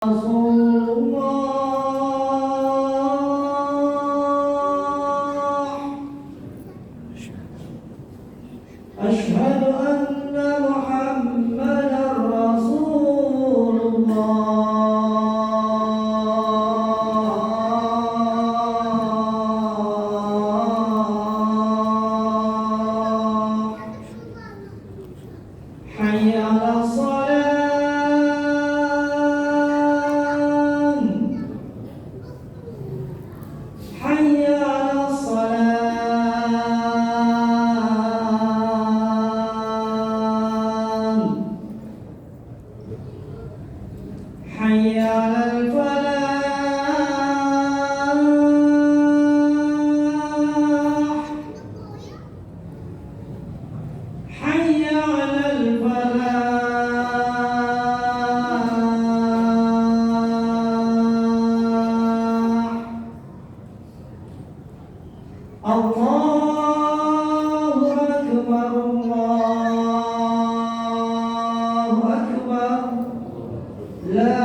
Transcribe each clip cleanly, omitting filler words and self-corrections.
أشهد أن محمدا رسول الله. حي على الصلاة، حي على الصلاة، حي على الفلاح، حي على الفلاح. الله أكبر، الله أكبر، لا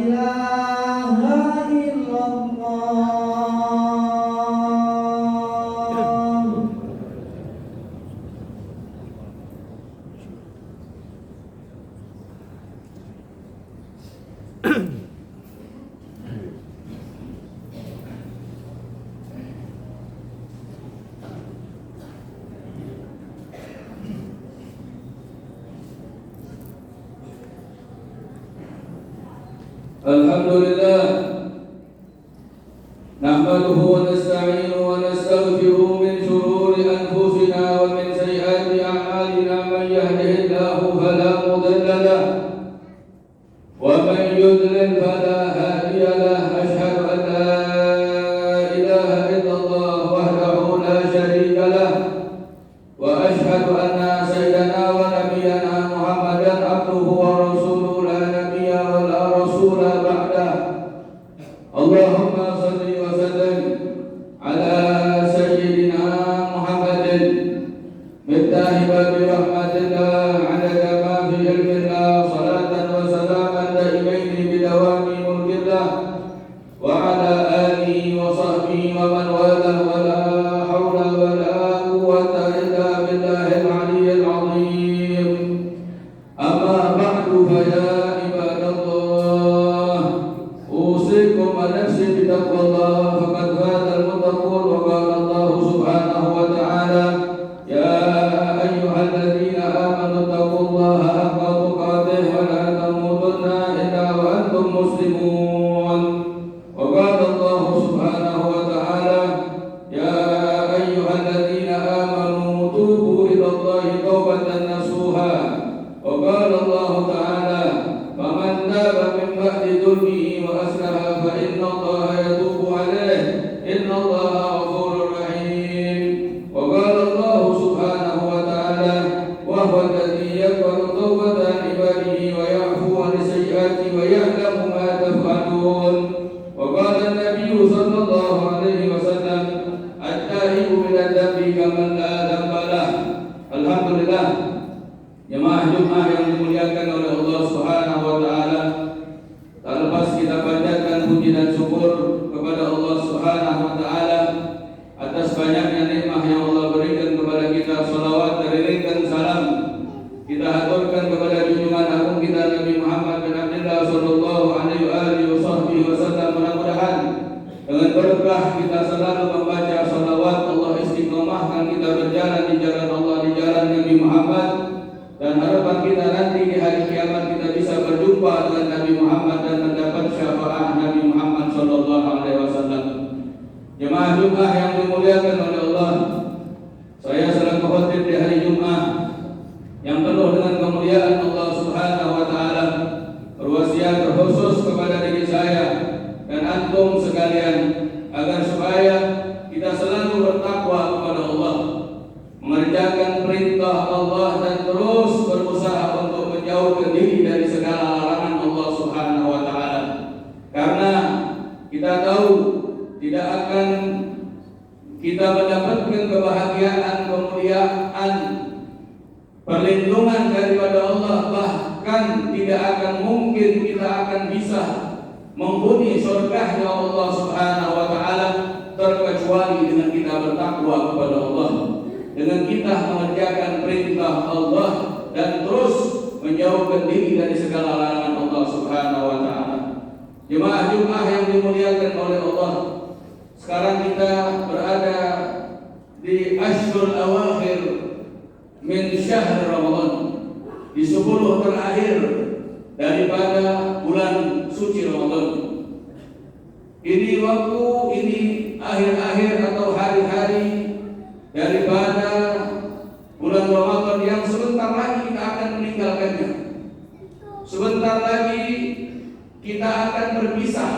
إله إلا الله. الحمد لله نحمده ونستعينه ونستغفره من شرور أنفسنا ومن سيئات أعمالنا. من يهده الله فلا مضل له ومن يضلل فلا هادي له. أشهد أن لا إله إلا الله وحده لا شريك له، وأشهد أن سيدنا ونبينا محمدا عبده ورسوله لا نبي ولا رسول بعده. اللهم صل وسلم على سيدنا محمد مفتاح باب رحمة الله عدد ما في علم الله. صلاة وسلاما دائمين بدوام ملك الله وعلى آله وصحبه ومن والاه. ولا حول ولا قوة إلا بالله العلي العظيم. أما بعد فيا عباد الله، أوصيكم ونفسي بتقوى الله، فقد فاز المتقون. وقال الله سبحانه وتعالى: يا أيها الذين آمنوا اتقوا الله حق تقاته ولا تموتن إلا وأنتم مسلمون. وقال الله سبحانه وتعالى: يا أيها الذين آمنوا توبوا إلى الله توبة نصوحا. وقال الله تعالى: فمن تاب من بعد ظلمه وأصلح فإن الله يتوب عليه إن الله غفور رحيم. وقال الله سبحانه وتعالى: وهو الذي يقبل توبة عن عباده ويعفو عن السيئات ويعلم ما تفعلون. وقال النبي صلى الله عليه وسلم: التائب من الذنب كمن لا ذنب له. Alhamdulillah, jemaah Jumat yang dimuliakan oleh Allah Subhanahu wa taala, tak lepas kita panjatkan puji dan syukur kepada Allah Subhanahu wa taala atas banyaknya nikmat yang Allah berikan kepada kita. Salawat dan ringkan salam kita haturkan kepada junjungan agung kita Nabi Muhammad bin Abdullah sallallahu alaihi wasallam. Mudah-mudahan dengan berkah kita selalu membaca salawat, Allah istiqomahkan kita berjalan di jalan Allah, di jalan Nabi Muhammad. Dan harapan kita nanti di hari kiamat kita bisa berjumpa dengan Nabi Muhammad dan mendapat syafaat Nabi Muhammad sallallahu alaihi wasallam. Jemaah Jumat yang dimuliakan oleh Allah, saya selaku khatib di hari Jumat yang penuh dengan kemuliaan Allah Subhanahu wa taala, berwasiat khusus kepada diri saya dan antum sekalian agar supaya kita selalu bertakwa kepada Allah, mengerjakan perintah Allah dan terus berusaha untuk menjauhkan diri dari segala larangan Allah Subhanahu wa taala. Karena kita tahu tidak akan kita mendapatkan kebahagiaan, kemuliaan, perlindungan daripada Allah, bahkan tidak akan mungkin kita akan bisa menghuni surganya Allah Subhanahu wa taala terkecuali dengan kita bertakwa kepada Allah, dengan kita mengerjakan perintah Allah dan terus menjauhkan diri dari segala larangan Allah Subhanahu wa taala. Jemaah Jumat yang dimuliakan oleh Allah, sekarang kita berada di Ashhurul Awakhir min syahr Ramadan, di 10 terakhir daripada bulan suci Ramadan. Ini waktu, ini akhir-akhir atau hari-hari daripada bulan Ramadan yang sebentar lagi kita akan meninggalkannya. Sebentar lagi kita akan berpisah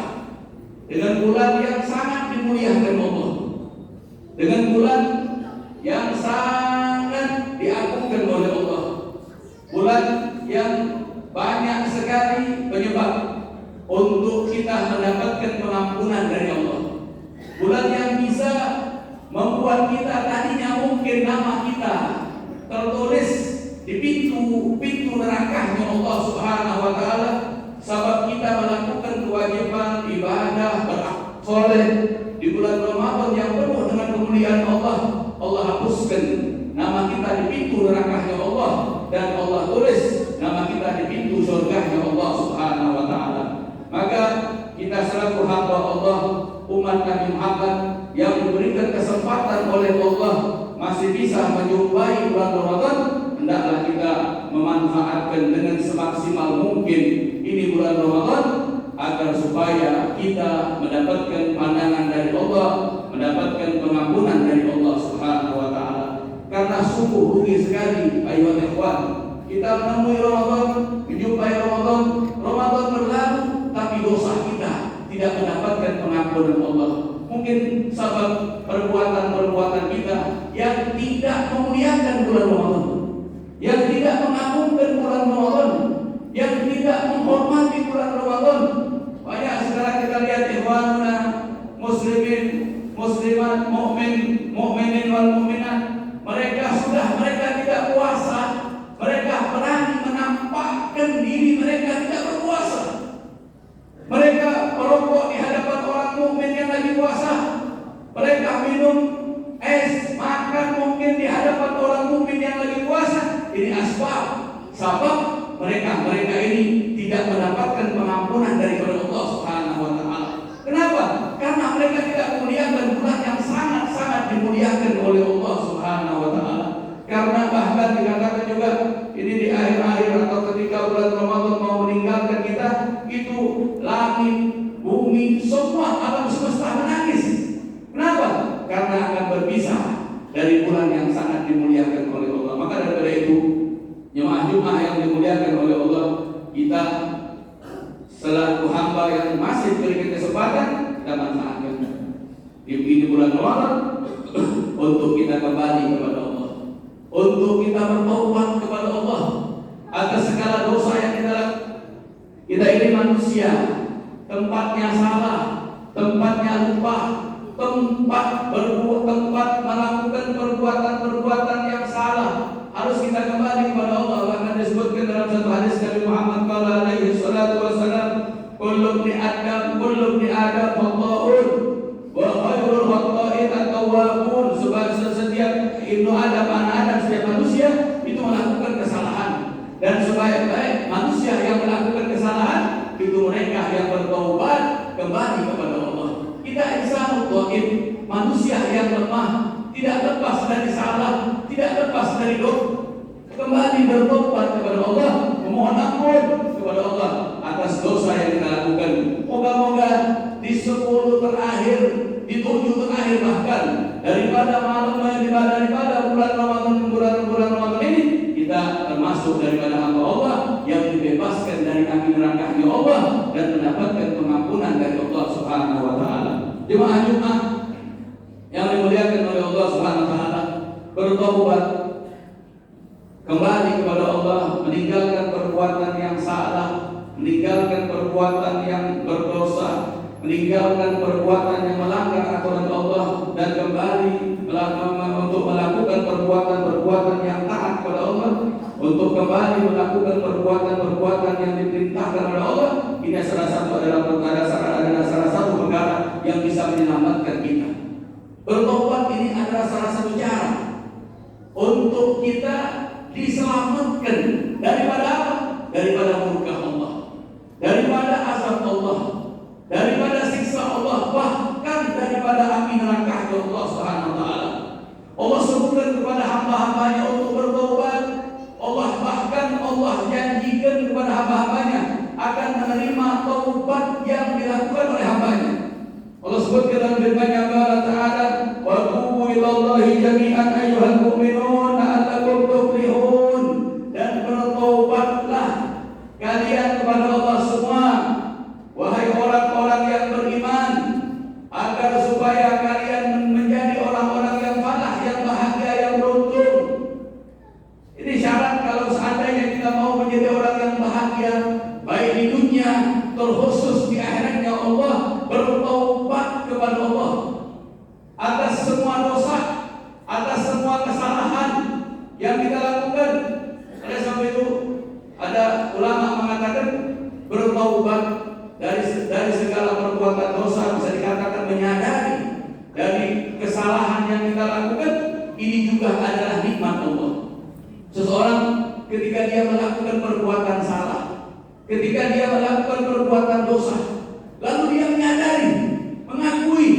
dengan bulan yang sangat dimuliakan Allah, dengan bulan yang sangat diagungkan oleh Allah, bulan yang banyak sekali penyebab untuk kita mendapatkan pengampunan dari Allah, bulan yang bisa membuat kita tadinya mungkin nama kita tertulis di pintu nerakanya Allah Subhanahu wa taala, sebab kita melakukan kewajiban ibadah soleh di bulan Ramadan yang penuh dengan kemuliaan Allah. Allah hapuskan nama kita di pintu nerakanya Allah dan Allah tulis nama kita di pintu surganya Allah Subhanahu wa taala. Maka kita selaku hamba Allah, umat Nabi Muhammad yang diberikan kesempatan oleh Allah masih bisa menjumpai bulan Ramadan, hendaklah kita memanfaatkan dengan semaksimal mungkin ini bulan Ramadan agar supaya kita mendapatkan pandangan dari Allah, mendapatkan pengampunan dari Allah Subhanahu wa taala. Karena sungguh rugi sekali ayuhan ikhwan, kita menemui Ramadan, menjumpai Ramadan berlalu tapi dosa kita tidak mendapatkan pengampunan Allah. Mungkin sebab perbuatan-perbuatan kita yang tidak memuliakan bulan Ramadan, yang tidak mengagungkan bulan Ramadan, yang tidak menghormati bulan Ramadan. Banyak sekarang kita lihat ikhwanuna muslimin, muslimat, mukminin wal mukminat, mereka tidak puasa, mereka berani menampakkan diri mereka tidak berpuasa. Mereka merokok di hadapan orang mukmin yang lagi puasa. Mereka minum es, makan mungkin di hadapan orang mukmin yang lagi puasa. Ini sebab mereka ini tidak mendapatkan pengampunan dari Allah Subhanahu wa taala. Kenapa? Karena mereka tidak memuliakan bulan yang sangat-sangat dimuliakan oleh Allah Subhanahu wa taala. Karena bahkan dikatakan juga ini di akhir-akhir atau ketika bulan Ramadan mau meninggalkan kita, itu langit, bumi, semua alam semesta menangis. Kenapa? Karena akan berpisah dari bulan yang sangat dimuliakan oleh Allah. Maka daripada itu, jemaah Jumat yang dimuliakan oleh Allah, kita selaku hamba yang masih diberikan kesempatan dan manfaatkan ini bulan Ramadan untuk kita kembali kepada Allah, untuk kita bertaubat kepada Allah atas segala dosa yang kita lakukan. Kita ini manusia, tempatnya salah, tempatnya lupa, tempat melakukan perbuatan-perbuatan yang salah. Harus kita kembali kepada Allah. Bahkan disebutkan dalam satu hadis Nabi Muhammad alaihi salatu wasallam, kullu ibni Adam khata'un wa khairul khata'in at-tawwabun. Setiap ibnu Adam, anak Adam, setiap manusia itu melakukan kesalahan, dan sebaik-baik manusia yang melakukan kesalahan itu mereka yang bertaubat kembali kepada Allah. Kita insan dhaif, manusia yang lemah, tidak lepas dari salah, tidak lepas dari dosa, kembali bertobat kepada Allah, memohon ampun kepada Allah atas dosa yang kita lakukan. Moga-moga di 10 terakhir, di 7 terakhir bahkan daripada bulan Ramadan ini, kita termasuk daripada hamba Allah yang dibebaskan dari api nerakanya Allah dan mendapatkan pengampunan dari Allah Subhanahu wa taala. Jemaah Jumat yang dimuliakan oleh Allah Subhanahu wa taala, bertobat kembali kepada Allah, meninggalkan perbuatan yang salah, meninggalkan perbuatan yang berdosa, meninggalkan perbuatan yang melanggar aturan Allah, dan kembali untuk melakukan perbuatan-perbuatan yang taat kepada Allah, untuk kembali melakukan perbuatan-perbuatan yang diperintahkan oleh Allah. Ini salah satu perkara yang bisa menyelamatkan kita. Bertobat ini adalah salah satu cara untuk kita diselamatkan daripada apa? Daripada murka Allah, daripada azab Allah, daripada siksa Allah, bahkan daripada api neraka Allah Subhanahu wa taala. Allah sebutkan kepada hamba-hambanya untuk bertobat. Allah janjikan kepada hamba-hambanya akan menerima taubat yang dilakukan oleh hambanya. Allah sebutkan dalam firman-Nya Ta'ala, "Wa tubu ilallahi jami'an ayyuhal mu'minun la'allakum tuflihun." Dan bertobatlah kalian kepada Allah semua, wahai orang-orang yang beriman, agar supaya kalian menjadi orang-orang yang falah, yang bahagia, yang beruntung. Ini syarat kalau seandainya kita mau menjadi orang yang bahagia, baik di dunia terkhusus di akhiratnya. Allah bertaubat kepada Allah atas semua dosa, atas semua kesalahan yang kita lakukan. Oleh sebab itu ada ulama mengatakan bertaubat dari segala perbuatan dosa bisa dikatakan menyadari dari kesalahan yang kita lakukan. Ini juga adalah nikmat Allah. Seseorang ketika dia melakukan perbuatan salah, ketika dia melakukan perbuatan dosa, lalu dia menyadari, mengakui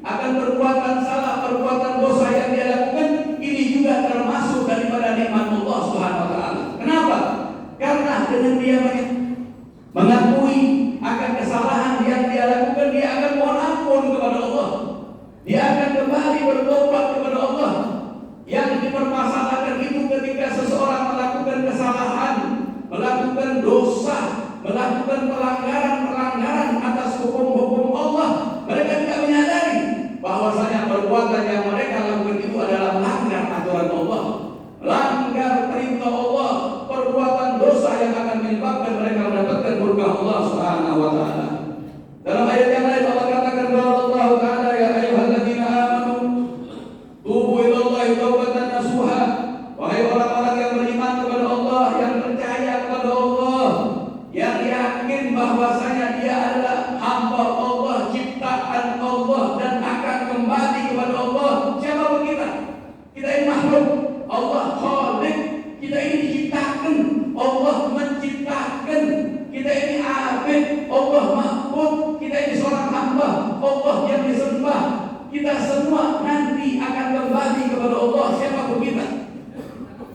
akan perbuatan salah, perbuatan dosa yang dia lakukan, ini juga termasuk daripada nikmat Allah Subhanahu wa taala. Kenapa? Karena dengan dia mengakui akan kesalahan yang dia lakukan, dia akan mohon ampun kepada Allah. Dia akan kembali bertobat kepada Allah. Yang dipermasalahkan itu ketika seseorang melakukan kesalahan, melakukan dosa, melakukan pelanggaran atas hukum-hukum Allah, mereka tidak menyadari bahwasanya perbuatan yang mereka lakukan itu adalah melanggar aturan Allah, melanggar perintah Allah, perbuatan dosa yang akan menyebabkan mereka mendapatkan murka Allah Subhanahu wa taala. Dalam ayat yang lain Allah katakan bahwa Allah Ta'ala, "Ya ayyuhalladzina amanu tubu ilallahi taubatan nasuha." Wahai orang-orang yang beriman kepada Allah, yang percaya kepada Allah, yang yakin bahwasanya dia adalah hamba Allah, ciptaan Allah, dan akan kembali kepada Allah. Siapa kita? Kita ini makhluk, Allah Khalik. Kita ini diciptakan, Allah menciptakan. Kita ini abid, Allah ma'bud. Kita ini seorang hamba, Allah yang disembah. Kita semua nanti akan kembali kepada Allah. Siapapun kita,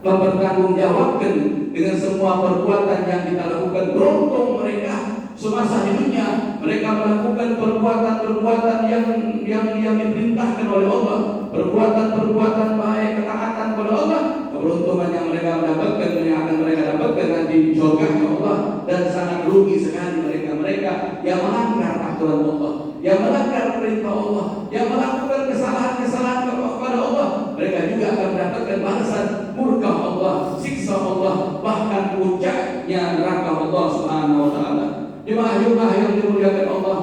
mempertanggungjawabkan dengan semua perbuatan yang kita lakukan. Beruntung mereka semasa hidupnya mereka melakukan perbuatan-perbuatan yang diperintahkan oleh Allah, perbuatan-perbuatan baik, ketaatan kepada Allah. Keberuntungan yang mereka mendapatkan, yang akan mereka dapatkan nanti di surganya Allah. Dan sangat rugi sekali mereka yang melanggar aturan Allah, yang melanggar perintah Allah, yang melakukan kesalahan-kesalahan kepada Allah. Mereka juga akan mendapatkan balasan murka Allah, siksa Allah, bahkan puncaknya neraka Allah Subhanahu wa taala. Jemaah-jemaah yang dimuliakan Allah,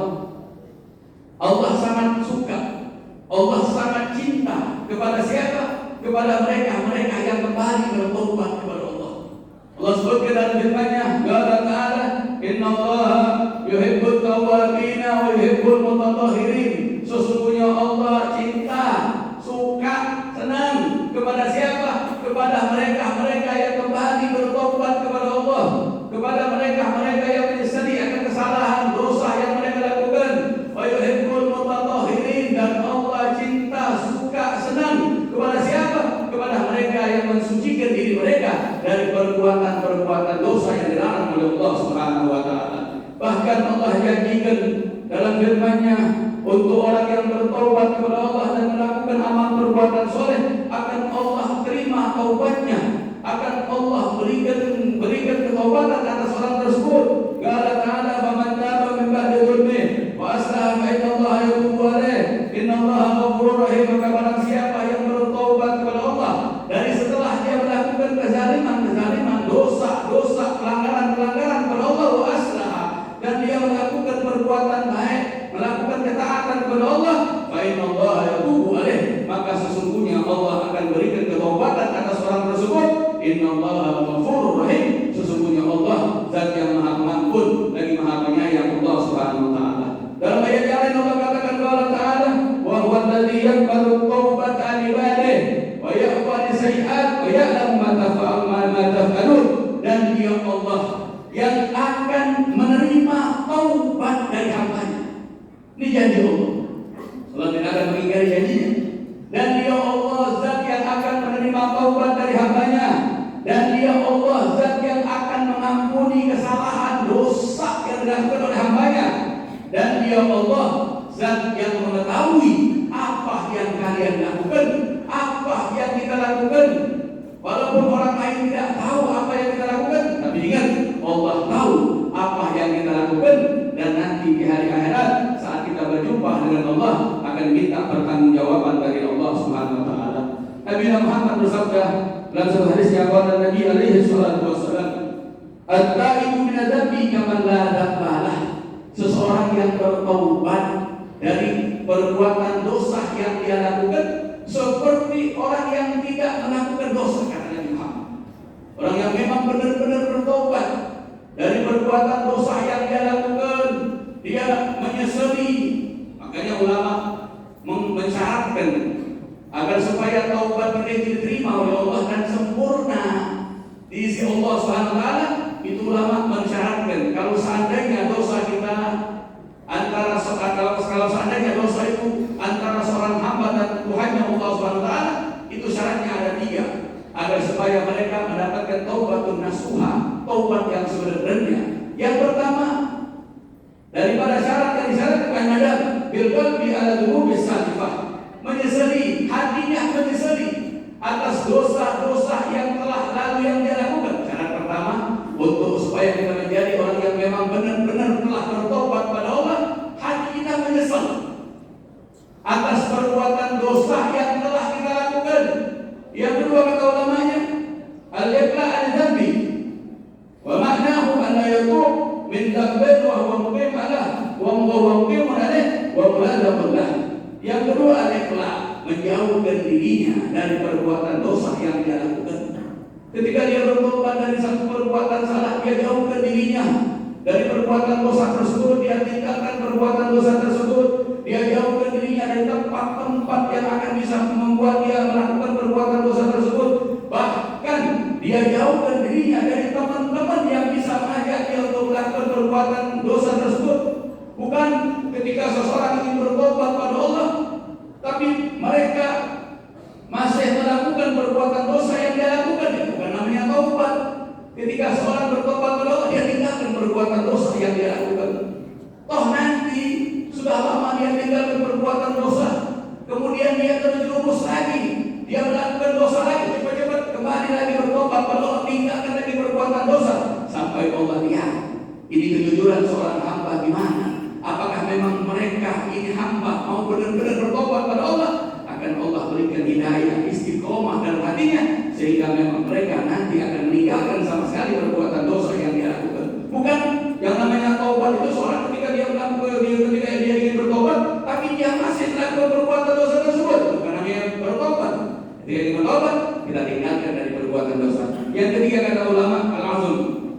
Allah sangat suka, Allah sangat cinta kepada siapa? Kepada mereka yang kembali bertobat kepada Allah. Allah sebutkan dalam firman-Nya, qala ta'ala, "Innallaha yuhibbut tawwabin wa yuhibbul mutatahhirin." Sesungguhnya Allah cinta, suka, senang kepada siapa? Kepada mereka yang kembali bertobat kepada Allah, kepada mereka yang menyesali akan kesalahan dosa yang mereka lakukan. Wa yuhibbul mutatahhirin, dan Allah cinta, suka, senang kepada siapa? Kepada mereka yang mensucikan diri mereka dari perbuatan-perbuatan dosa yang dilarang oleh Allah Subhanahu wa taala. Bahkan Allah janjikan dalam firman-Nya untuk orang yang bertobat kepada Allah dan melakukan amal perbuatan soleh, akan Allah terima taubatnya, akan Allah berikan ketaubatan atas orang tersebut. Qala ta'ala, "Faman taba min ba'di dzulmihi wa aslaha fa innallaha yatubu 'alaihi, innallaha ghafurur rahim." Maka barang siapa yang bertobat kepada Allah dari setelah dia melakukan kezaliman, dosa, pelanggaran kepada Allah, wa aslaha, dan dia melakukan perbuatan baik, melakukan ketaatan kepada Allah, fa innallaha yatubu 'alaihi, maka sesungguhnya Allah akan berikan ketaubatan atas orang tersebut. Innallaha ghafurur alladzi yaqbalu tawbata 'an ibadihi wa ya'fu 'an sayyi'at wa ya'lamu ma taf'alun. Dan Dia Allah yang akan menerima taubat dari hamba-Nya. Ini janji Allah. Allah tidak akan mengingkari janjinya. Dan Dia Allah zat yang akan menerima taubat dari hamba-Nya. Dan Dia Allah zat yang akan mengampuni kesalahan dosa yang dilakukan oleh hamba-Nya. Dan Dia Allah zat yang mengetahui apa yang kalian lakukan, apa yang kita lakukan. Walaupun orang lain tidak tahu apa yang kita lakukan, tapi ingat, Allah tahu apa yang kita lakukan. Dan nanti di hari akhirat saat kita berjumpa dengan Allah akan minta pertanggungjawaban dari Allah Subhanahu wa taala. Nabi Muhammad bersabda dalam sebuah hadis yang qala Nabi alaihi salatu wasallam, "At-taibu min adzabi kaman la dzambalah." Seseorang yang bertaubat dari perbuatan dosa yang dia lakukan seperti orang yang tidak melakukan dosa, kata Nabi Muhammad. Orang yang memang benar-benar bertobat dari perbuatan dosa yang dia lakukan, dia menyesali. Makanya ulama mensyaratkan agar supaya taubat kita diterima oleh Allah dan sempurna di sisi Allah Subhanahu wa taala, itu ulama mensyaratkan kalau seandainya dosa kita kalau seandainya dosa itu antara seorang hamba dan Tuhannya Allah Subhanahu wa taala, itu syaratnya ada 3 agar supaya mereka mendapatkan taubatun nasuha, taubat yang sebenarnya. Yang pertama, daripada syarat yang disyaratkan ada bil qalbi ala dzunubis salifah, menyesali, hatinya menyesali atas dosa-dosa yang telah lalu yang dia lakukan. Syarat pertama untuk supaya kita menjadi orang yang memang benar-benar telah bertobat pada Allah, hati kita menyesal atas perbuatan dosa yang telah kita lakukan. Yang kedua kata ulamanya, al-iqla' al-dhanbi wa ma'nahu an la yatub min dhanbin wa huwa muqim alah wa huwa muqim alayh wa muladabun lah. Yang kedua al-iqla', menjauhkan dirinya dari perbuatan dosa yang dia lakukan. Ketika dia bertobat dari satu perbuatan salah, dia jauhkan dirinya dari perbuatan dosa tersebut, dia tinggalkan perbuatan dosa tersebut, dia jauhkan dirinya dari tempat-tempat yang akan bisa membuat dia melakukan perbuatan dosa tersebut. Bahkan dia jauhkan dirinya dari teman-teman yang bisa mengajak dia untuk melakukan perbuatan dosa tersebut. Bukan ketika seseorang ingin bertobat pada Allah, tapi mereka masih melakukan perbuatan dosa yang dia lakukan, itu bukan namanya taubat. Ketika seorang bertobat pada Allah, dia tinggalkan perbuatan dosa yang dia lakukan. Toh nanti sudah lama dia tinggalkan perbuatan dosa, kemudian dia terjerumus lagi, dia melakukan dosa lagi, cepat-cepat kembali lagi bertobat pada Allah, tinggalkan lagi perbuatan dosa, sampai Allah lihat ini kejujuran seorang hamba gimana. Apakah memang mereka ini hamba mau benar-benar bertobat pada Allah? Akan Allah berikan hidayah istiqomah dalam hatinya, sehingga memang mereka nanti akan meninggalkan sama sekali perbuatan dosa yang dia lakukan. Bukan yang namanya taubat itu seorang ketika dia ingin bertobat, tapi dia masih melakukan perbuatan dosa tersebut, bukan namanya bertobat. Ketika kita bertobat, kita tinggalkan dari perbuatan dosa. Yang ketiga kata ulama, al-azm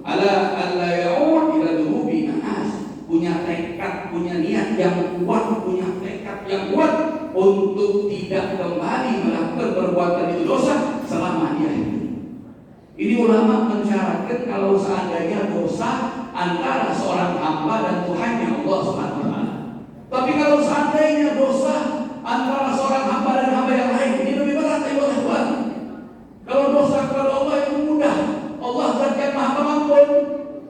ala alla ya'ud ila dhunubi nas, punya tekad, punya niat yang kuat, punya tekad yang kuat untuk tidak kembali melakukan perbuatan itu dosa selama dia hidup. Ini ulama mensyaratkan kalau seandainya dosa antara seorang hamba dan Tuhannya Allah Subhanahu wa taala. Tapi kalau seandainya dosa antara seorang hamba dan hamba yang lain, ini lebih berat ya Tuhan. Kalau dosa kepada Allah itu mudah. Allah zat yang Maha Pengampun.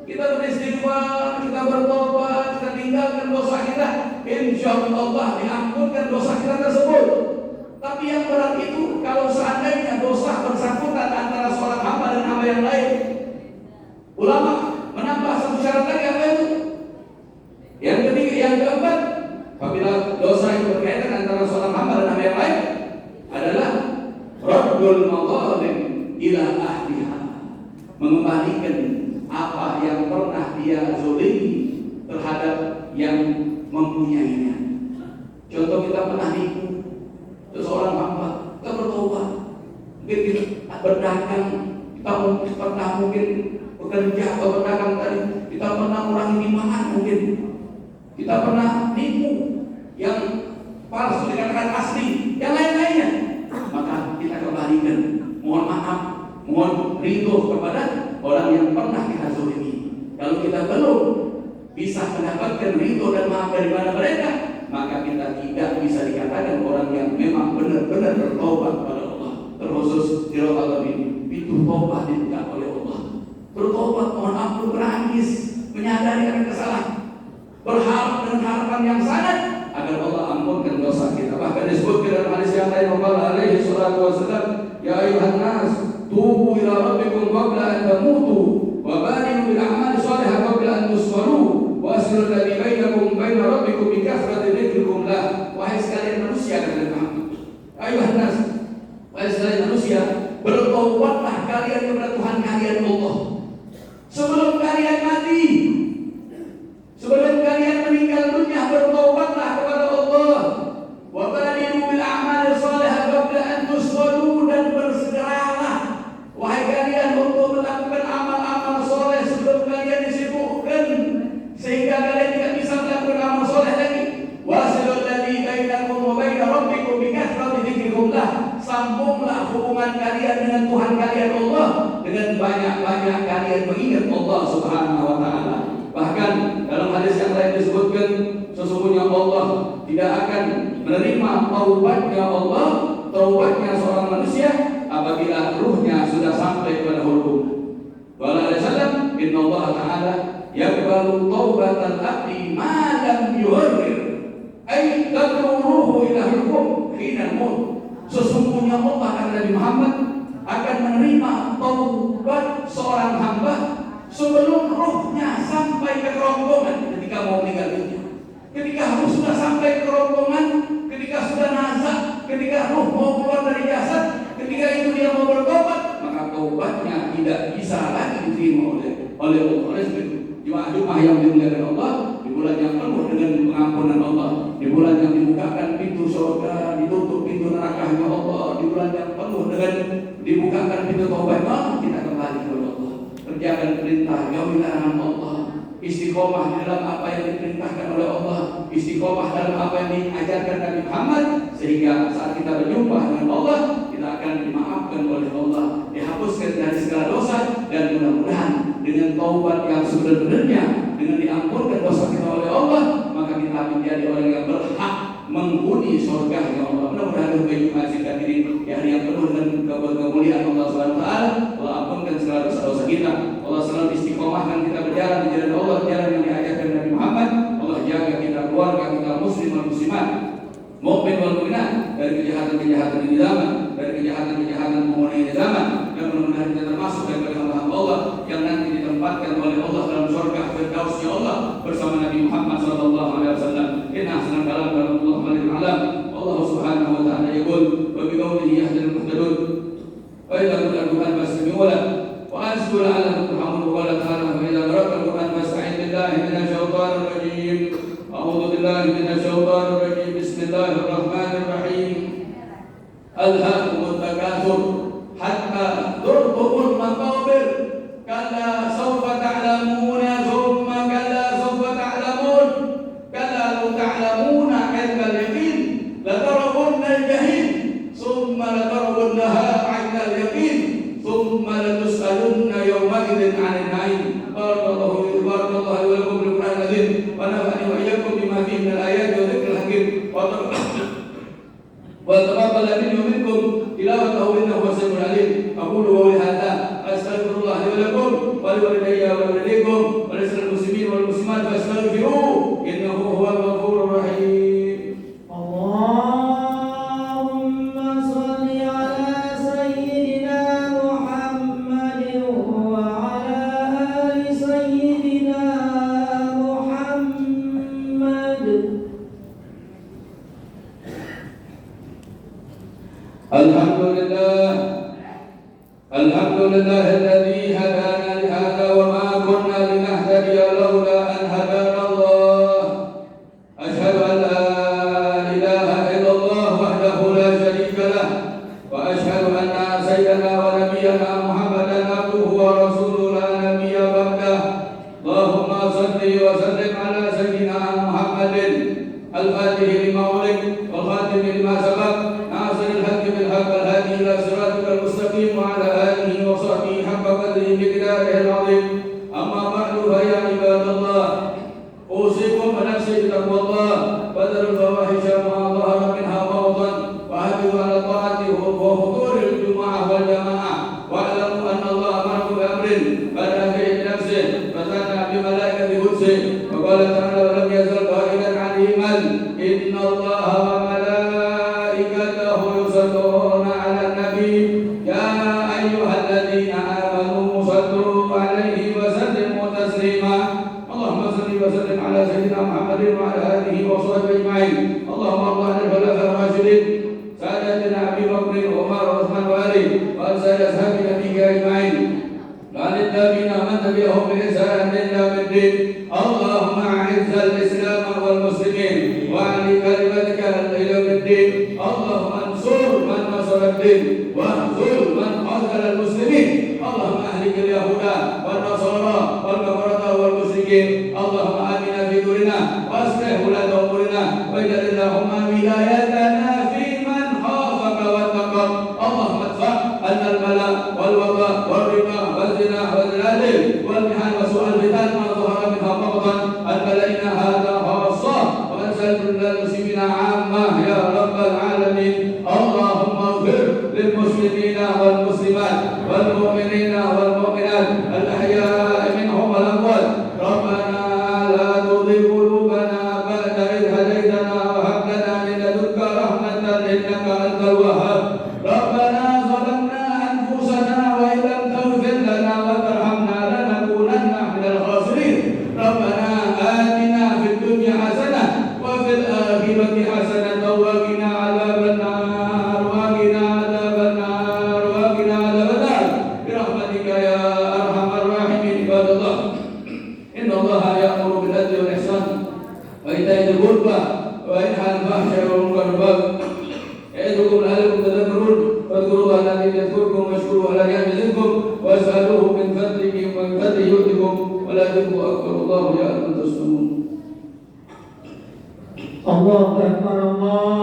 Kita beristighfar, kita bertobat, kita tinggalkan dosa kita, insya Allah diampunkan dosa kita tersebut. Tapi yang berat itu kalau seandainya dosa bersangkutan antara seorang hamba dan hamba yang lain. Ulama menambah satu syarat lagi, apa itu? Yang ketiga, yang keempat, apabila dosa yang berkaitan antara seorang hamba dan hamba yang lain adalah raddul madzalim ila ahliha, mengembalikan apa yang pernah dia zolimi terhadap yang mempunyainya. Contoh, kita pernah nipu seseorang hamba, kita bertobat, mungkin kita berdagang, kita pernah mungkin bekerja atau berdagang tadi, kita pernah mengurangi timbangan, mungkin kita pernah nipu yang palsu dikatakan asli, mohon ridho kepada orang yang pernah kita zalimi. Kalau kita belum bisa mendapatkan ridho dan maaf dari mana mereka, maka kita tidak bisa dikatakan orang yang memang benar-benar bertobat kepada Allah. Terkhusus di Ramadan ini, pintu tobat dibuka oleh Allah. Bertobat, mohon ampun, berangis, menyadari akan kesalahan, berharap dengan harapan yang sangat agar Allah ampunkan dosa kita. Bahkan disebutkan dalam hadis yang lain, Rasulullah alaihi salatu wasallam, ya ayuhan nas, tubu ila rabbikum qabla an tamutu wa badiru bil a'mali shalihah qabla an tusfaru wa asrul ladzi bainakum baina rabbikum bi kathrati dzikrikum lah. Wahai sekalian manusia, kata Muhammad, ayuhan nas, wahai sekalian manusia, bertobatlah kalian kepada Tuhan kalian Allah sebelum kalian mati. Sebelum kalian meninggal dunia, bertobatlah kepada Allah. Wa badiru bil a'mali shalihah qabla an tusfaru, dan bersegeralah wahai kalian untuk melakukan amal-amal soleh sebelum kalian disibukkan sehingga kalian tidak bisa melakukan amal soleh lagi. Wasilul ladzi bainakum wa baina rabbikum bi kathrati dzikrillah, sambunglah hubungan kalian dengan Tuhan kalian Allah dengan banyak-banyak kalian mengingat Allah Subhanahu wa taala. Bahkan dalam hadis yang lain disebutkan, sesungguhnya Allah tidak akan menerima taubatnya Allah, taubatnya seorang manusia apabila ruhnya sudah sampai kepada hulqum. Wala alaihi wasallam, inna Allah ta'ala yaqbalu taubatal abdi ma lam yuharrir, ay tadruhu ila hulqum hina al-maut. Sesungguhnya Allah, kata Nabi Muhammad, akan menerima taubat seorang hamba sebelum ruhnya sampai ke kerongkongan ketika mau meninggal dunia. Ketika ruh sudah sampai ke kerongkongan, ketika sudah nazak, ketika ruh mau keluar dari jasad, ketika itu dia mau bertobat, maka taubatnya tidak bisa lagi diterima oleh Allah. Oleh sebab itu, jemaah yang dimuliakan Allah, di bulan yang penuh dengan pengampunan Allah, di bulan yang dibukakan pintu surga, ditutup pintu neraka-Nya Allah, di bulan yang penuh dengan dibukakan pintu taubat Allah, kita kembali kepada Allah. Kerjakan perintah, jauhi larangan Allah, istiqomah di dalam apa yang diperintahkan oleh Allah, istiqomah dalam apa yang diajarkan Nabi Muhammad, sehingga saat kita berjumpa dengan Allah, kita akan dimaafkan oleh Allah, dihapuskan dari segala dosa, dan mudah-mudahan dengan taubat yang sebenarnya, dengan diampunkan dosa kita oleh Allah, maka kita menjadi orang yang berhak menghuni surga-Nya Allah. Mudah-mudahan bagi masyarakat ini di hari yang penuh dengan kemuliaan Allah Subhanahu wa taala, Allah ampunkan segala dosa-dosa kita. Allah selalu istiqomahkan kita berjalan di jalan Allah, jalan yang diajarkan Nabi Muhammad. Allah jaga kita, keluarga kita, muslim dan muslimat, mukmin wal mukminat, dari kejahatan-kejahatan ini zaman, dari kejahatan-kejahatan mengenai zaman, dan mudah-mudahan kita termasuk daripada hamba-hamba Allah yang nanti ditempatkan oleh Allah dalam surga firdausnya Allah bersama Nabi Muhammad sallallahu alaihi wasallam. Inna ahsanal kalam kalamullah malikul alam. Allah Subhanahu wa ta'ala yaqul wa bi qawlihi yahdil muhtadun wa idza qila al-Qur'an fastami'u lahu wa ansitu la'allakum turhamun. Wa qala ta'ala wa idza qara'ta al-Qur'an fasta'id billahi minasy syaithanir rajim. A'udzu billahi minasy syaithanir rajim. Bismillahir rahmanir rahim. Alhaakumut takatsur hatta zurtumul maqabir. Kalla sawfa ta'lamuna thumma kalla sawfa ta'lamun. Kalla law ta'lamuna 'ilmal yaqin latarawunna al-jahim thumma latarawunnaha 'ainal yaqin thumma latus'alunna yawma idzin 'anil na'im. Barakallahu wa lakum bil Qur'anil azim wa nafa'ani wa iyyakum bima fihi minal ayati wa dzikril hakim wa taqabbal minni wa minkum tilawatahu innahu samii'un 'aliim. Aqulu qawli hadza astaghfirullah li wa lakum wa li walidayya wa walidikum wa lisal muslimin wal muslimat fastaghfiruhu innahu huwal ghafurur rahim. Allahumma shalli ala sayyidina Muhammadin wa ala ali sayyidina Muhammad. Alhamdulillah alladzi hadana li hadza wa ma kunna linahtadiya laula an hadana Allah. Asyhadu an la ilaha illallah wahdahu la syarika lah wa asyhadu anna sayyidana wa nabiyyana Muhammadan abduhu wa rasuluhu la nabiyya ba'dah. Allahumma shalli wa sallim ala sayyidina Muhammadin al-fatih lima ulik wal khatim lima sabaq nasiril haqqi bil haqq wal hadi ila siratikal mustaqim wa ala alihi wa وصحبه حق قدره بقداره العظيم. أما بعد فيا عباد الله، أوصيكم ونفسي بتقوى الله، وذروا الفواحش ما ظهر منها وبطن، وحافظوا على طاعته وحضور الجمعة والجماعة، واعلموا أن الله أمركم بأمر بدأ فيه بنفسه فثنى بملائكة قدسه، وقال تعالى: ولم يزل قائلا عليما إن الله وملائكته يصلون على النبي يا أيها الذين آمنوا صلوا عليه وسلموا تسليما. اللهم صل وسلم على سيدنا محمد وعلى آله وصحبه أجمعين. اللهم ارض عن الخلفاء الراشدين سادتنا أبي بكر وعمر وعثمان وعلي وعن سائر أصحاب نبيك أجمعين، وعن التابعين ومن تبعهم بإحسان إلى يوم الدين. اللهم أعز الإسلام والمسلمين وأعلي كلمتك إلى يوم الدين. اللهم انصر من نصر الدين واخذل من خذل المسلمين. اللهم أهلك اليهود والنصارى والكفرة والمشركين. اللهم آمنا في دورنا وأصلح ولاة أمورنا، واجعل اللهم ولايتنا في من خافك واتقاك. اللهم ادفع عنا البلاء والوباء والربا والزنا والزلازل والمحن وسوء الفتن ما ظهر منها وبطن، عن بلائنا هذا خاصة وعن سائر المسلمين عامة يا رب العالمين. اللهم اغفر للمسلمين والمسلمات والمؤمنين والمؤمنات الأحياء منهم والأموات. ربنا لا تزغ قلوبنا بعد إذ هديتنا وهب لنا من لدنك رحمة إنك أنت الوهاب. ربنا ظلمنا أنفسنا وإن لم تغفر لنا وترحمنا لنكونن من الخاسرين. ربنا آتنا في الدنيا حسنة وفي الآخرة حسنة وقنا عذاب النار وقنا عذاب النار وقنا عذاب النار برحمتك يا أرحم الراحمين. عباد الله، إن الله يأمر بالعدل والإحسان وإيتاء ذي القربى وينهى عن الفحشاء والمنكر والبغي يعظكم لعلكم تذكرون. فاذكروا الله الذي يذكركم واشكروه على نعمه يزدكم واسألوه من فضله ومن فضله يؤتكم ولا تكفوا أكبر الله يعلم تشكرون. الله أكبر الله